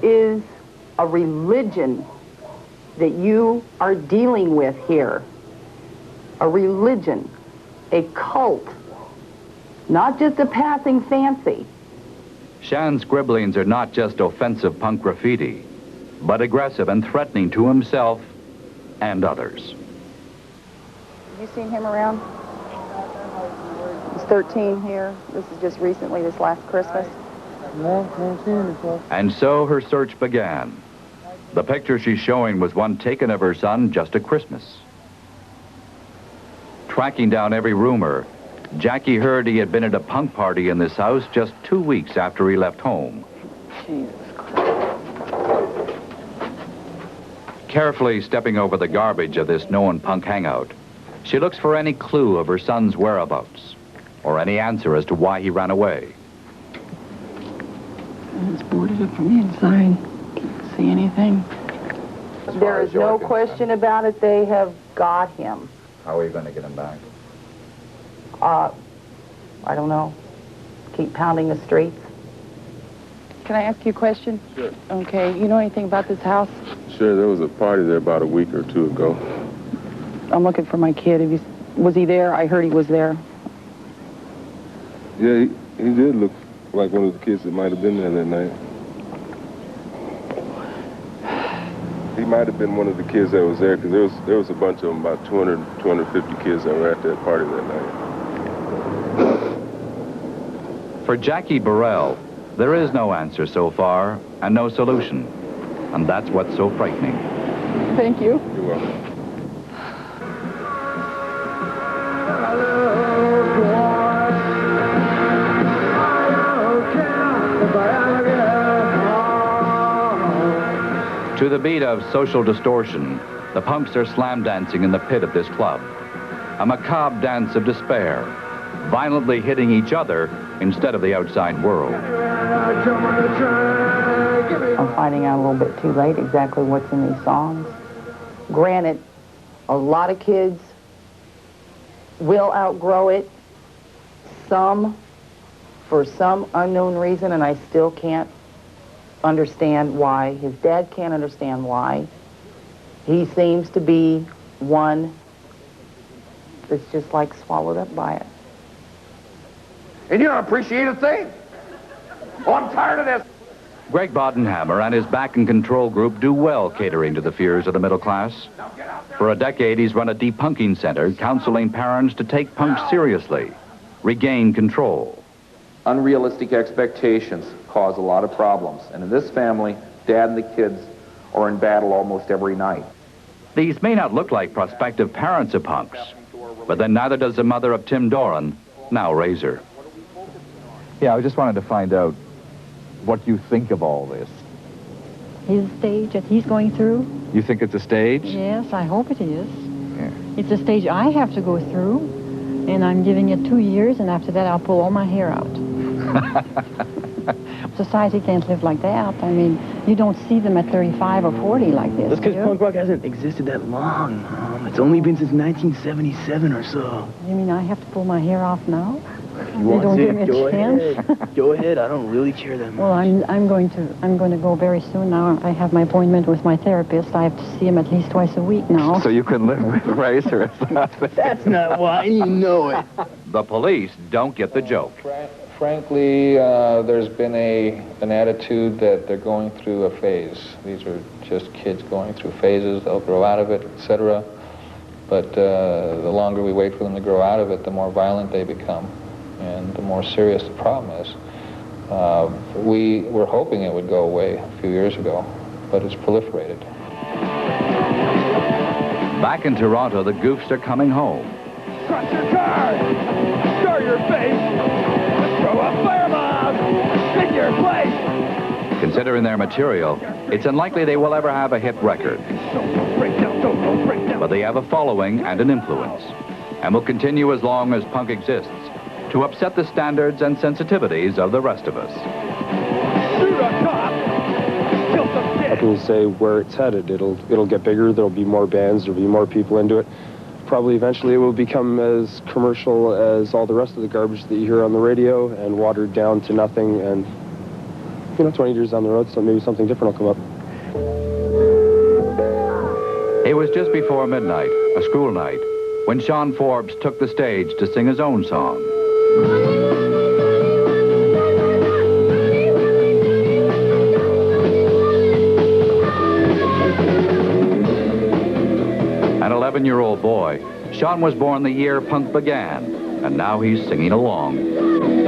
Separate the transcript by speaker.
Speaker 1: Is a religion that you are dealing with here. A religion, a cult, not just a passing fancy.
Speaker 2: Shan's scribblings are not just offensive punk graffiti, but aggressive and threatening to himself and others.
Speaker 1: Have you seen him around? He's 13 here. This is just recently, this last Christmas.
Speaker 3: No, never seen him before.
Speaker 2: And so her search began. The picture she's showing was one taken of her son just at Christmas. Tracking down every rumor, Jackie heard he had been at a punk party in this house just 2 weeks after he left home.
Speaker 1: Jesus Christ.
Speaker 2: Carefully stepping over the garbage of this known punk hangout, she looks for any clue of her son's whereabouts or any answer as to why he ran away.
Speaker 1: It's boarded up from the inside. Can't see anything. There is no question about it. They have got him.
Speaker 2: How are you going to get him back?
Speaker 1: I don't know. Keep pounding the streets. Can I ask you a question?
Speaker 3: Sure.
Speaker 1: Okay. You know anything about this house?
Speaker 3: Sure, there was a party there about a week or two ago.
Speaker 1: I'm looking for my kid. Was he there? I heard he was there.
Speaker 3: Yeah, he did look like one of the kids that might have been there that night. He might have been one of the kids that was there, because there was a bunch of them, about 200, 250 kids that were at that party that night.
Speaker 2: For Jackie Burrell, there is no answer so far and no solution. And that's what's so frightening.
Speaker 1: Thank you.
Speaker 3: You're welcome.
Speaker 2: To the beat of Social Distortion, the punks are slam dancing in the pit of this club. A macabre dance of despair, violently hitting each other instead of the outside world.
Speaker 1: I'm finding out a little bit too late exactly what's in these songs. Granted, a lot of kids will outgrow it. Some, for some unknown reason, and I still can't understand why. His dad can't understand why. He seems to be one that's just like swallowed up by it.
Speaker 4: And you don't appreciate a thing. Oh, I'm tired of this.
Speaker 2: Greg Bodenhammer and his back and control group do well catering to the fears of the middle class. For a decade, he's run a depunking center counseling parents to take punk seriously, regain control.
Speaker 5: Unrealistic expectations cause a lot of problems. And in this family, Dad and the kids are in battle almost every night.
Speaker 2: These may not look like prospective parents of punks, but then neither does the mother of Tim Doran, now Razor. Yeah, I just wanted to find out what you think of all this.
Speaker 6: His stage that he's going through?
Speaker 2: You think it's a stage?
Speaker 6: Yes, I hope it is.
Speaker 2: Yeah.
Speaker 6: It's a stage I have to go through, and I'm giving it 2 years, and after that I'll pull all my hair out. Society can't live like that. I mean, you don't see them at 35 or 40 like this.
Speaker 7: That's because punk rock hasn't existed that long. It's only been since 1977 or so.
Speaker 6: You mean I have to pull my hair off now?
Speaker 7: You want
Speaker 6: don't
Speaker 7: to?
Speaker 6: give me a
Speaker 7: Go
Speaker 6: chance?
Speaker 7: ahead. Go ahead. I don't really care that much.
Speaker 6: Well, I'm going to go very soon now. I have my appointment with my therapist. I have to see him at least twice a week now.
Speaker 2: So you can live with Razor.
Speaker 7: That's not why. You know it.
Speaker 2: The police don't get the joke.
Speaker 8: Frankly, there's been an attitude that they're going through a phase. These are just kids going through phases. They'll grow out of it, etc. But the longer we wait for them to grow out of it, the more violent they become, and the more serious the problem is. We were hoping it would go away a few years ago, but it's proliferated.
Speaker 2: Back in Toronto, the goofs are coming home.
Speaker 4: Crush your car! Stir your face! Throw a firebomb in your place!
Speaker 2: Considering their material, it's unlikely they will ever have a hit record. But they have a following and an influence, and will continue as long as punk exists to upset the standards and sensitivities of the rest of us.
Speaker 4: Shoot a cop! Kill some kids!
Speaker 9: I can say where it's headed. It'll get bigger, there'll be more bands, there'll be more people into it. Probably eventually it will become as commercial as all the rest of the garbage that you hear on the radio and watered down to nothing, and 20 years down the road, so maybe something different will come up.
Speaker 2: It was just before midnight, a school night, when Sean Forbes took the stage to sing his own song. An 11-year-old boy, Sean was born the year punk began, and now he's singing along.